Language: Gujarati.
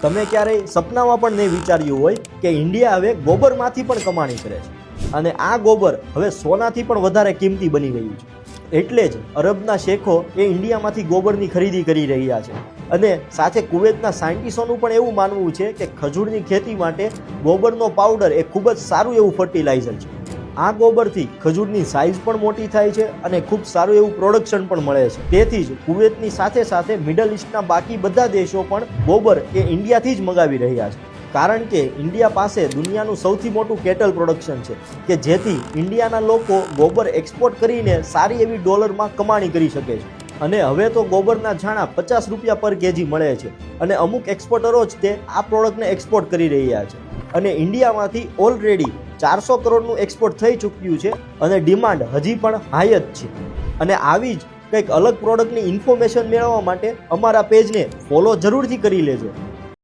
તમે ક્યારેય સપનામાં પણ નહીં વિચાર્યું હોય કે ઇન્ડિયા હવે ગોબરમાંથી પણ કમાણી કરે છે અને આ ગોબર હવે સોનાથી પણ વધારે કિંમતી બની ગયું છે। એટલે જ અરબના શેખો એ ઇન્ડિયામાંથી ગોબરની ખરીદી કરી રહ્યા છે અને સાથે કુવૈતના સાયન્ટિસ્ટોનું પણ એવું માનવું છે કે ખજૂરની ખેતી માટે ગોબરનો પાવડર એ ખૂબ જ સારું એવું ફર્ટિલાઇઝર છે। આ ગોબરથી ખજૂરની સાઇઝ પણ મોટી થાય છે અને ખૂબ સારું એવું પ્રોડક્શન પણ મળે છે। તેથી જ કુવૈતની સાથે સાથે મિડલ ઇસ્ટના બાકી બધા દેશો પણ ગોબર એ ઇન્ડિયાથી જ મંગાવી રહ્યા છે, કારણ કે ઇન્ડિયા પાસે દુનિયાનું સૌથી મોટું કેટલ પ્રોડક્શન છે કે જેથી ઇન્ડિયાના લોકો ગોબર એક્સપોર્ટ કરીને સારી એવી ડોલરમાં કમાણી કરી શકે છે। અને હવે તો ગોબરના છાણા 50 રૂપિયા પર કેજી મળે છે અને અમુક એક્સપોર્ટરો જ તે આ પ્રોડક્ટને એક્સપોર્ટ કરી રહ્યા છે અને ઇન્ડિયામાંથી ઓલરેડી 400 કરોડનું એક્સપોર્ટ થઈ ચૂક્યું છે અને ડિમાન્ડ હજી પણ હાઈ જ છે। અને આવી જ કંઈક અલગ પ્રોડક્ટની ઇન્ફોર્મેશન મેળવવા માટે અમારા પેજને ફોલો જરૂરથી કરી લેજો।